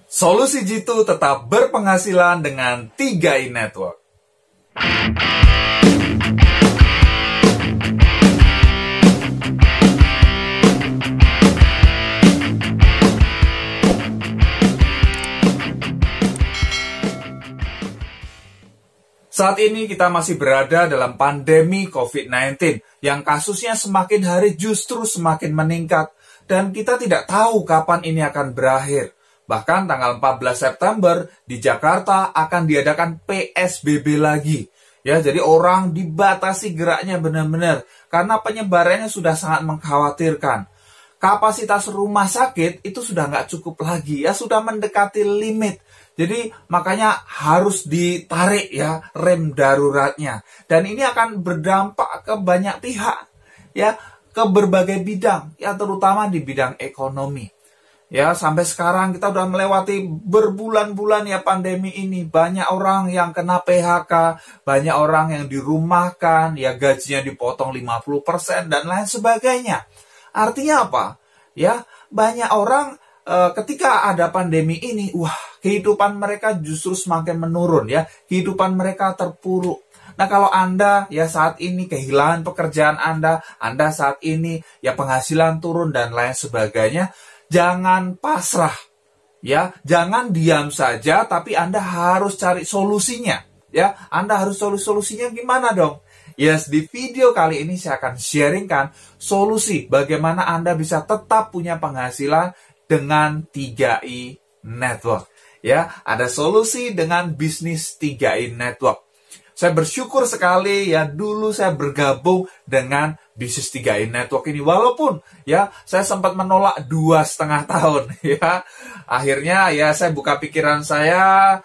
Solusi Jitu tetap berpenghasilan dengan 3i Network. Saat ini kita masih berada dalam pandemi COVID-19 yang kasusnya semakin hari justru semakin meningkat dan kita tidak tahu kapan ini akan berakhir. Bahkan tanggal 14 September di Jakarta akan diadakan PSBB lagi. Ya, jadi orang dibatasi geraknya benar-benar karena penyebarannya sudah sangat mengkhawatirkan. Kapasitas rumah sakit itu sudah nggak cukup lagi, ya sudah mendekati limit. Jadi makanya harus ditarik ya rem daruratnya. Dan ini akan berdampak ke banyak pihak, ya ke berbagai bidang, ya terutama di bidang ekonomi. Ya, sampai sekarang kita udah melewati berbulan-bulan ya pandemi ini. Banyak orang yang kena PHK, banyak orang yang dirumahkan, ya gajinya dipotong 50% dan lain sebagainya. Artinya apa? Ya, banyak orang ketika ada pandemi ini, kehidupan mereka justru semakin menurun ya. Kehidupan mereka terpuruk. Nah, kalau Anda ya saat ini kehilangan pekerjaan Anda saat ini ya penghasilan turun dan lain sebagainya, jangan pasrah, ya, jangan diam saja, tapi Anda harus cari solusinya, ya. Anda harus cari solusinya gimana dong? Yes, di video kali ini saya akan sharingkan solusi bagaimana Anda bisa tetap punya penghasilan dengan 3i Network. Ya, ada solusi dengan bisnis 3i Network. Saya bersyukur sekali ya dulu saya bergabung dengan bisnis 3i Network ini. Walaupun ya saya sempat menolak 2,5 tahun ya. Akhirnya ya saya buka pikiran saya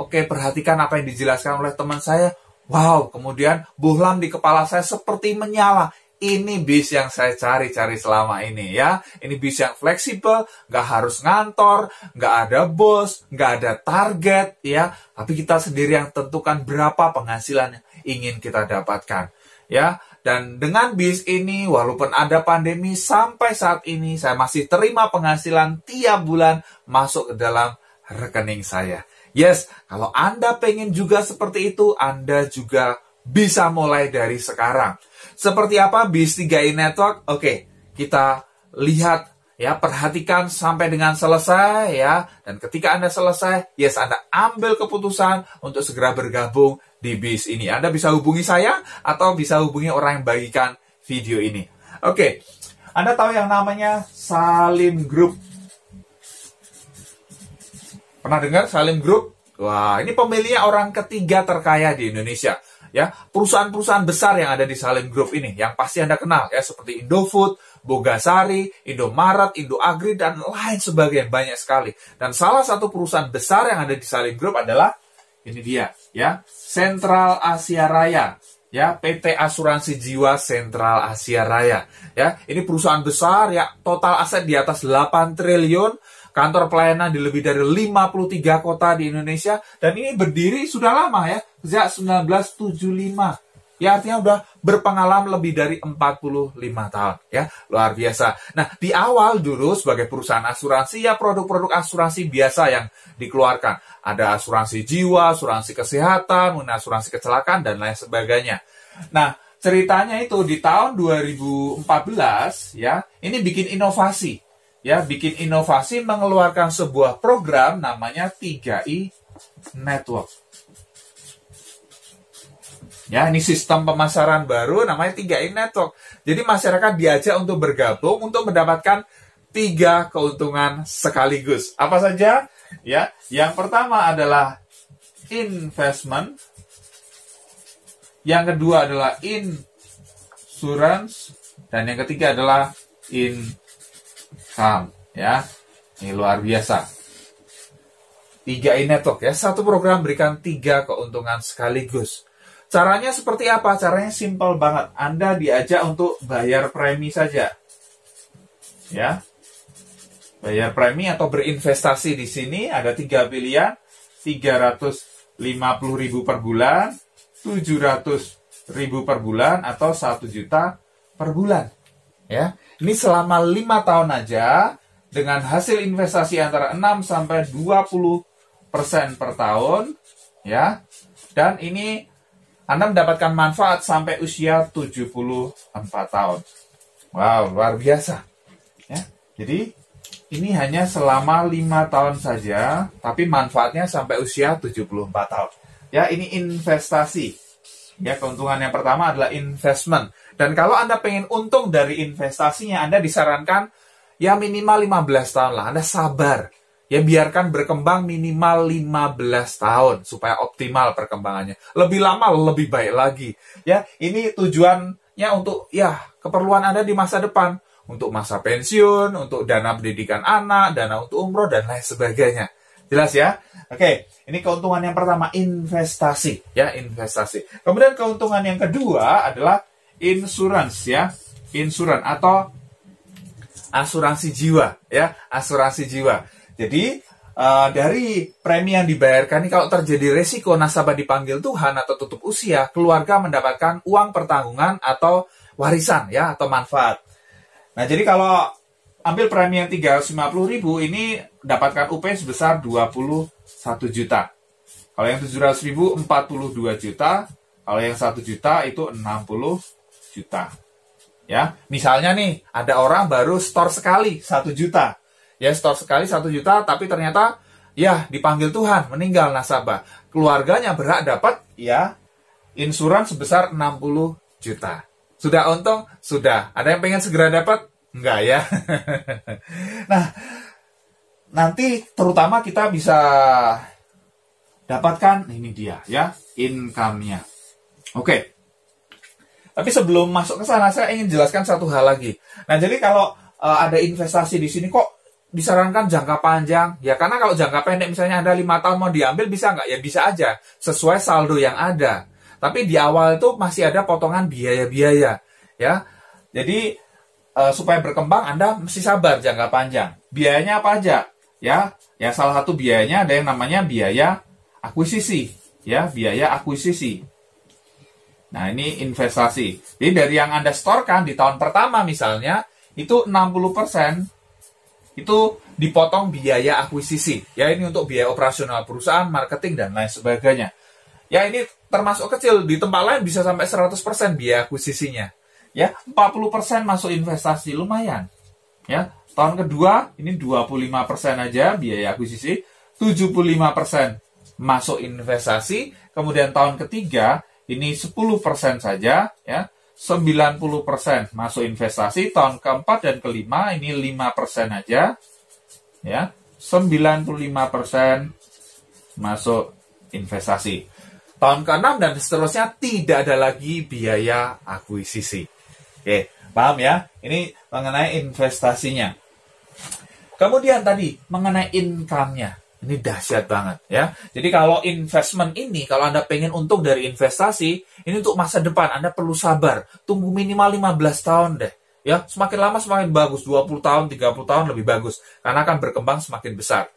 perhatikan apa yang dijelaskan oleh teman saya. Wow, kemudian bohlam di kepala saya seperti menyala. Ini bis yang saya cari-cari selama ini ya. Ini bis yang fleksibel, nggak harus ngantor, nggak ada bos, nggak ada target ya. Tapi kita sendiri yang tentukan berapa penghasilan yang ingin kita dapatkan ya. Dan dengan bis ini, walaupun ada pandemi sampai saat ini, saya masih terima penghasilan tiap bulan masuk ke dalam rekening saya. Yes, kalau Anda pengen juga seperti itu, Anda juga bisa mulai dari sekarang. Seperti apa bis 3i Network? Oke, kita lihat ya, perhatikan sampai dengan selesai ya. Dan ketika Anda selesai, yes, Anda ambil keputusan untuk segera bergabung di bis ini. Anda bisa hubungi saya atau bisa hubungi orang yang bagikan video ini. Oke, Anda tahu yang namanya Salim Group? Pernah dengar Salim Group? Wah, ini pemiliknya orang ketiga terkaya di Indonesia. Ya, perusahaan-perusahaan besar yang ada di Salim Group ini, yang pasti Anda kenal, ya, seperti Indofood, Bogasari, Indomaret, Indoagri, dan lain sebagainya, banyak sekali. Dan salah satu perusahaan besar yang ada di Salim Group adalah, ini dia, ya, Sentral Asia Raya, ya, PT Asuransi Jiwa Sentral Asia Raya. Ya, ini perusahaan besar, ya, total aset di atas 8 triliun, kantor pelayanan di lebih dari 53 kota di Indonesia, dan ini berdiri sudah lama ya, sejak 1975. Ya, artinya udah berpengalaman lebih dari 45 tahun. Ya, luar biasa. Nah, di awal dulu sebagai perusahaan asuransi, ya produk-produk asuransi biasa yang dikeluarkan. Ada asuransi jiwa, asuransi kesehatan, asuransi kecelakaan, dan lain sebagainya. Nah, ceritanya itu di tahun 2014, ya, ini bikin inovasi. Ya, bikin inovasi mengeluarkan sebuah program namanya 3i Network. Ya, ini sistem pemasaran baru namanya 3i Network. Jadi masyarakat diajak untuk bergabung untuk mendapatkan 3 keuntungan sekaligus. Apa saja? Ya, yang pertama adalah investment. Yang kedua adalah insurance, dan yang ketiga adalah income, ya. Ini luar biasa. 3i Network ya, satu program berikan 3 keuntungan sekaligus. Caranya seperti apa? Caranya simpel banget. Anda diajak untuk bayar premi saja. Ya. Bayar premi atau berinvestasi di sini ada 3 pilihan. 350.000 per bulan, 700.000 per bulan, atau 1 juta per bulan. Ya. Ini selama 5 tahun aja, dengan hasil investasi antara 6 sampai 20% per tahun, ya. Dan ini Anda mendapatkan manfaat sampai usia 74 tahun. Wow, luar biasa. Ya. Jadi ini hanya selama 5 tahun saja, tapi manfaatnya sampai usia 74 tahun. Ya, ini investasi. Ya, keuntungan yang pertama adalah investment. Dan kalau Anda pengen untung dari investasinya, Anda disarankan ya minimal 15 tahun lah. Anda sabar. Ya, biarkan berkembang minimal 15 tahun supaya optimal perkembangannya. Lebih lama lebih baik lagi. Ya, ini tujuannya untuk ya keperluan Anda di masa depan, untuk masa pensiun, untuk dana pendidikan anak, dana untuk umroh dan lain sebagainya. Jelas ya? Oke, ini keuntungan yang pertama, investasi, ya, investasi. Kemudian keuntungan yang kedua adalah insurance, ya. Insurance atau asuransi jiwa, ya, asuransi jiwa. Jadi dari premi yang dibayarkan ini kalau terjadi resiko nasabah dipanggil Tuhan atau tutup usia, keluarga mendapatkan uang pertanggungan atau warisan, ya, atau manfaat. Nah, jadi kalau ambil premi yang 350.000 ini dapatkan UP sebesar 21 juta. Kalau yang 700.000 42 juta. Kalau yang 1 juta itu 60 juta. Ya, misalnya nih ada orang baru store sekali 1 juta. Ya, store sekali 1 juta tapi ternyata ya dipanggil Tuhan, meninggal nasabah. Keluarganya berhak dapat ya insuran sebesar 60 juta. Sudah untung? Sudah. Ada yang pengen segera dapat? Enggak ya. Nah, nanti terutama kita bisa dapatkan, ini dia ya, income-nya. Oke. Tapi sebelum masuk ke sana, saya ingin jelaskan satu hal lagi. Nah, jadi kalau ada investasi di sini kok disarankan jangka panjang? Ya, karena kalau jangka pendek misalnya Anda 5 tahun mau diambil, bisa nggak? Ya bisa aja, sesuai saldo yang ada. Tapi di awal itu masih ada potongan biaya-biaya. Ya, jadi supaya berkembang Anda mesti sabar jangka panjang. Biayanya apa aja? Ya, salah satu biayanya ada yang namanya biaya akuisisi, ya, biaya akuisisi. Nah, ini investasi. Jadi dari yang Anda setorkan di tahun pertama misalnya, itu 60% itu dipotong biaya akuisisi. Ya, ini untuk biaya operasional perusahaan, marketing dan lain sebagainya. Ya, ini termasuk kecil, di tempat lain bisa sampai 100% biaya akuisisinya. Ya, 40% masuk investasi, lumayan. Ya, tahun kedua ini 25% aja biaya akuisisi, 75% masuk investasi, kemudian tahun ketiga ini 10% saja, ya. 90% masuk investasi, tahun keempat dan kelima ini 5% aja. Ya, 95% masuk investasi. Tahun ke-6 dan seterusnya tidak ada lagi biaya akuisisi. Oke, paham ya? Ini mengenai investasinya. Kemudian tadi, mengenai income-nya. Ini dahsyat banget ya. Jadi kalau investment ini, kalau Anda pengen untung dari investasi, ini untuk masa depan Anda perlu sabar. Tunggu minimal 15 tahun deh. Ya, semakin lama semakin bagus. 20 tahun, 30 tahun lebih bagus. Karena akan berkembang semakin besar.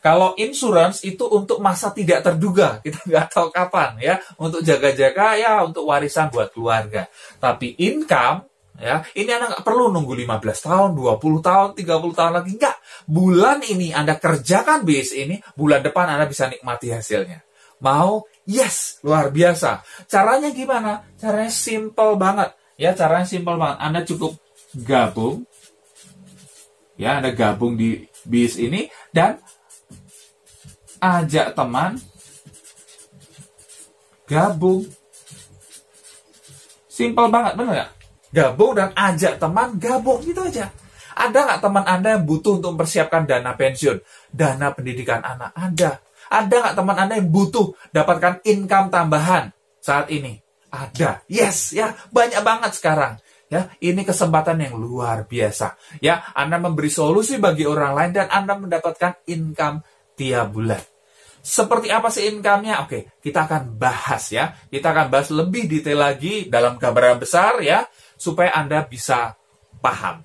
Kalau insurance itu untuk masa tidak terduga. Kita nggak tahu kapan ya. Untuk jaga-jaga ya, untuk warisan buat keluarga. Tapi income, ya, ini Anda nggak perlu nunggu 15 tahun, 20 tahun, 30 tahun lagi. Nggak. Bulan ini Anda kerjakan bis ini, bulan depan Anda bisa nikmati hasilnya. Mau? Yes, luar biasa. Caranya gimana? Caranya simple banget. Ya, caranya simple banget. Anda cukup gabung. Ya, Anda gabung di bis ini dan ajak teman gabung. Simple banget, bener nggak? Gabung dan ajak teman gabung, gitu aja. Ada nggak teman Anda yang butuh untuk mempersiapkan dana pensiun, dana pendidikan anak? Ada. Ada nggak teman Anda yang butuh dapatkan income tambahan saat ini? Ada. Yes, ya, banyak banget sekarang. Ya, ini kesempatan yang luar biasa. Ya, Anda memberi solusi bagi orang lain dan Anda mendapatkan income tiap bulan. Seperti apa sih income-nya? Oke, kita akan bahas ya. Kita akan bahas lebih detail lagi dalam gambaran besar ya, supaya Anda bisa paham.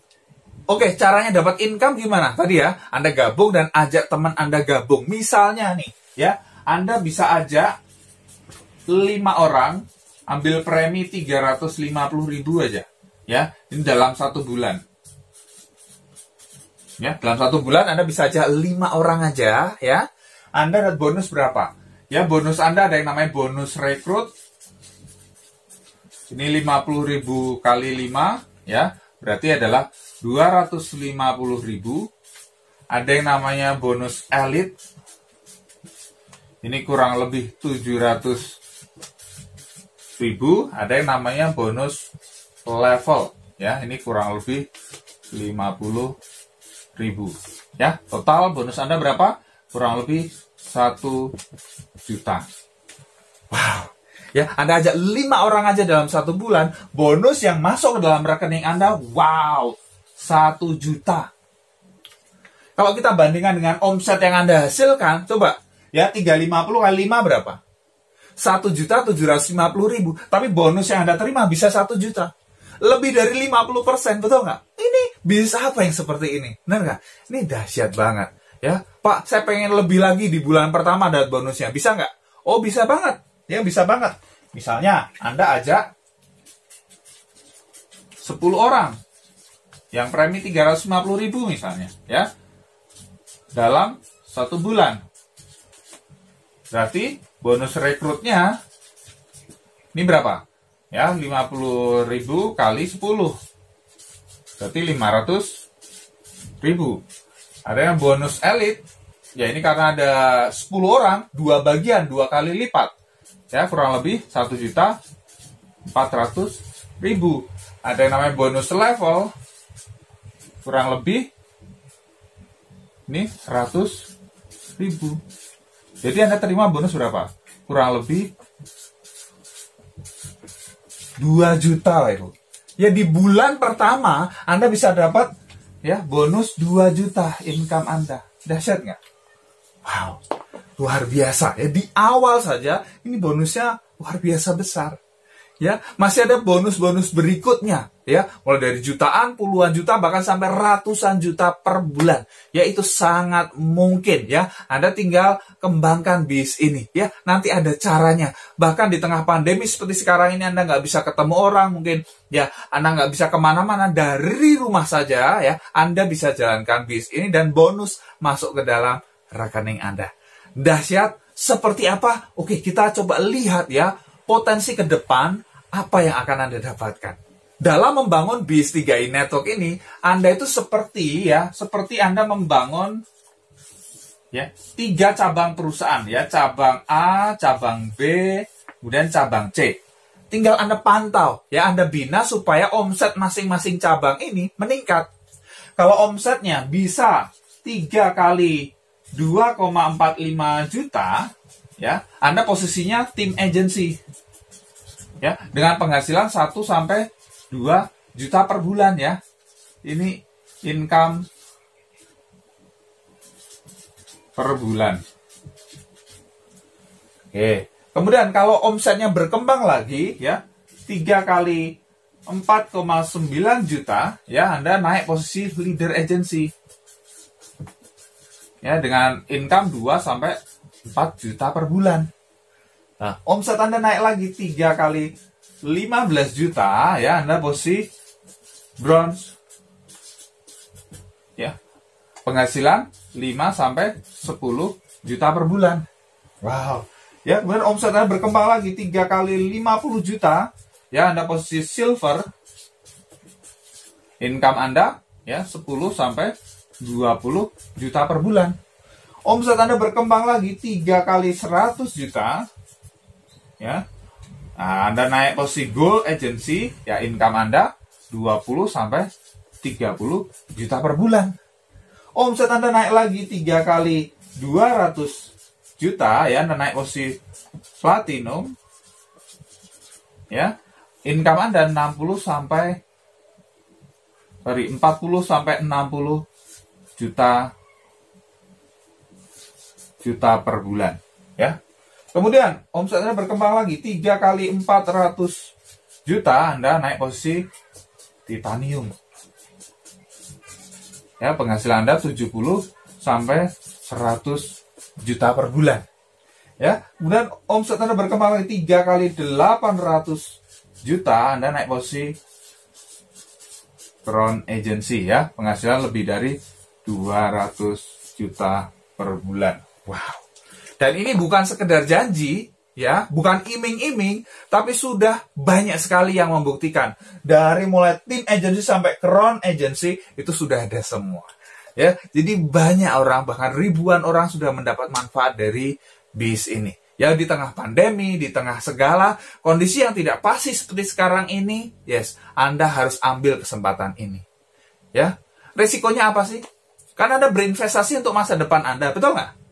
Oke, caranya dapat income gimana? Tadi ya, Anda gabung dan ajak teman Anda gabung. Misalnya nih, ya, Anda bisa ajak 5 orang, ambil premi 350.000 aja. Ya, ini dalam 1 bulan. Ya, dalam 1 bulan Anda bisa aja 5 orang aja, ya. Anda dapat bonus berapa? Ya, bonus Anda ada yang namanya bonus rekrut. Ini 50.000 kali 5, ya. Berarti adalah 250.000. Ada yang namanya bonus elit. Ini kurang lebih 700.000. Ada yang namanya bonus level, ya. Ini kurang lebih 50.000. Ya, total bonus Anda berapa? Kurang lebih 1 juta. Wow. Ya, Anda ajak 5 orang aja dalam 1 bulan, bonus yang masuk ke dalam rekening Anda, wow, 1 juta. Kalau kita bandingkan dengan omset yang Anda hasilkan, coba, ya, 350 kali 5 berapa? 1.750.000. Tapi bonus yang Anda terima bisa 1 juta. Lebih dari 50%, betul nggak? Ini bisnis apa yang seperti ini? Benar nggak? Ini dahsyat banget. Ya, Pak, saya pengen lebih lagi di bulan pertama dapat bonusnya. Bisa nggak? Oh, bisa banget. Ya, bisa banget. Misalnya, Anda ajak 10 orang. Yang premi 350.000 misalnya. Ya, dalam 1 bulan. Berarti bonus rekrutnya ini berapa? Ya, 50.000 kali 10. Berarti 500.000. Ada yang bonus elit. Ya, ini karena ada 10 orang, 2 bagian, 2 kali lipat. Ya, kurang lebih 1.400.000. Ada yang namanya bonus level. Kurang lebih ini 100.000. Jadi Anda terima bonus berapa? Kurang lebih 2 juta, Ibu. Ya, di bulan pertama Anda bisa dapat, ya, bonus 2 juta income Anda. Dahsyat nggak? Wow, luar biasa. Ya, di awal saja ini bonusnya luar biasa besar. Ya, masih ada bonus-bonus berikutnya, ya, mulai dari jutaan, puluhan juta, bahkan sampai ratusan juta per bulan. Ya, itu sangat mungkin, ya. Anda tinggal kembangkan bis ini, ya. Nanti ada caranya. Bahkan di tengah pandemi seperti sekarang ini Anda nggak bisa ketemu orang, mungkin, ya, Anda nggak bisa kemana-mana, dari rumah saja, ya, Anda bisa jalankan bis ini dan bonus masuk ke dalam rekening Anda. Dahsyat seperti apa? Oke, kita coba lihat, ya, potensi ke depan apa yang akan Anda dapatkan. Dalam membangun BIS3i Network ini, Anda itu seperti Anda membangun, ya, 3 cabang perusahaan, ya, cabang A, cabang B, kemudian cabang C. Tinggal Anda pantau, ya, Anda bina supaya omset masing-masing cabang ini meningkat. Kalau omsetnya bisa 3 kali 2,45 juta, ya, Anda posisinya tim agency. Ya, dengan penghasilan 1 sampai 2 juta per bulan, ya. Ini income per bulan. Oke. Kemudian kalau omsetnya berkembang lagi, ya, 3 kali 4,9 juta, ya, Anda naik posisi leader agency. Ya, dengan income 2 sampai 4 juta per bulan. Nah, omset Anda naik lagi 3 kali 15 juta, ya, Anda posisi bronze. Ya. Penghasilan 5 sampai 10 juta per bulan. Wow. Ya, kemudian omset Anda berkembang lagi 3 kali 50 juta, ya, Anda posisi silver. Income Anda, ya, 10 sampai 20 juta per bulan. Omset Anda berkembang lagi 3 kali 100 juta. Ya. Nah, Anda naik posisi gold agency, ya, income Anda 20 sampai 30 juta per bulan. Omset Anda naik lagi 3 kali 200 juta, ya, Anda naik posisi platinum. Ya. Income Anda 40 sampai 60 juta per bulan, ya. Kemudian omset Anda berkembang lagi 3 kali 400 juta, Anda naik posisi titanium. Ya, penghasilan Anda 70 sampai 100 juta per bulan. Ya, kemudian omset Anda berkembang lagi 3 kali 800 juta, Anda naik posisi crown agency, ya, penghasilan lebih dari 200 juta per bulan. Wow. Dan ini bukan sekedar janji, ya, bukan iming-iming, tapi sudah banyak sekali yang membuktikan. Dari mulai tim agency sampai crown agency itu sudah ada semua. Ya, jadi banyak orang, bahkan ribuan orang sudah mendapat manfaat dari bis ini. Ya, di tengah pandemi, di tengah segala kondisi yang tidak pasti seperti sekarang ini, yes, Anda harus ambil kesempatan ini. Ya, resikonya apa sih? Kan Anda berinvestasi untuk masa depan Anda, betul nggak?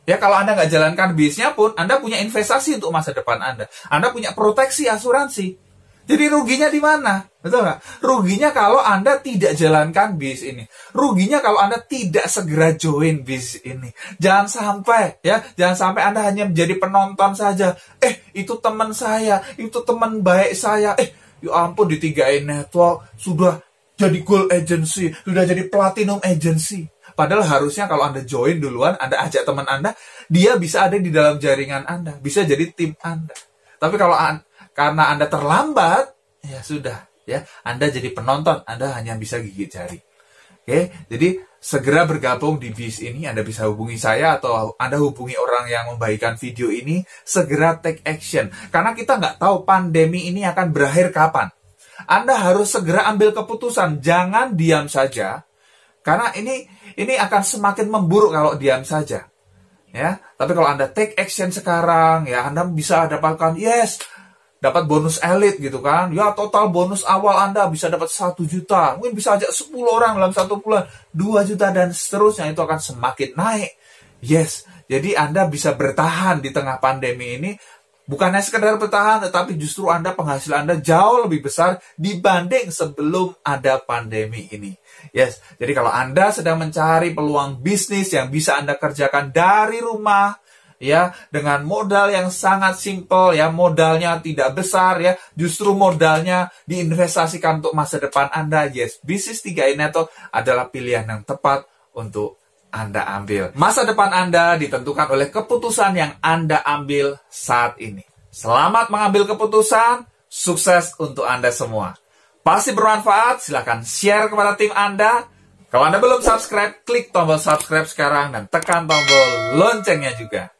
Ya, kalau Anda nggak jalankan bisnisnya pun, Anda punya investasi untuk masa depan Anda. Anda punya proteksi asuransi. Jadi ruginya di mana? Betul nggak? Ruginya kalau Anda tidak jalankan bis ini. Ruginya kalau Anda tidak segera join bis ini. Jangan sampai, ya, jangan sampai Anda hanya menjadi penonton saja. Itu teman saya, itu teman baik saya. Ya ampun, di 3i Network sudah jadi gold agency, sudah jadi platinum agency. Padahal harusnya kalau Anda join duluan, Anda ajak teman Anda, dia bisa ada di dalam jaringan Anda, bisa jadi tim Anda. Tapi kalau karena Anda terlambat, ya sudah, ya, Anda jadi penonton, Anda hanya bisa gigit jari. Oke, jadi segera bergabung di bis ini. Anda bisa hubungi saya atau Anda hubungi orang yang membagikan video ini, segera take action. Karena kita nggak tahu pandemi ini akan berakhir kapan. Anda harus segera ambil keputusan, jangan diam saja. Karena ini akan semakin memburuk kalau diam saja. Ya, tapi kalau Anda take action sekarang, ya, Anda bisa dapatkan, dapat bonus elit gitu kan. Ya, total bonus awal Anda bisa dapat 1 juta. Mungkin bisa ajak 10 orang dalam 1 bulan, 2 juta dan seterusnya, itu akan semakin naik. Yes, jadi Anda bisa bertahan di tengah pandemi ini. Bukannya sekedar bertahan, tetapi justru penghasilan Anda jauh lebih besar dibanding sebelum ada pandemi ini. Yes, jadi kalau Anda sedang mencari peluang bisnis yang bisa Anda kerjakan dari rumah, ya, dengan modal yang sangat simple, ya, modalnya tidak besar, ya, justru modalnya diinvestasikan untuk masa depan Anda. Yes, bisnis 3i Network adalah pilihan yang tepat untuk Anda ambil. Masa depan Anda ditentukan oleh keputusan yang Anda ambil saat ini. Selamat mengambil keputusan, sukses untuk Anda semua. Pasti bermanfaat, silahkan share kepada tim Anda. Kalau Anda belum subscribe, klik tombol subscribe sekarang dan tekan tombol loncengnya juga.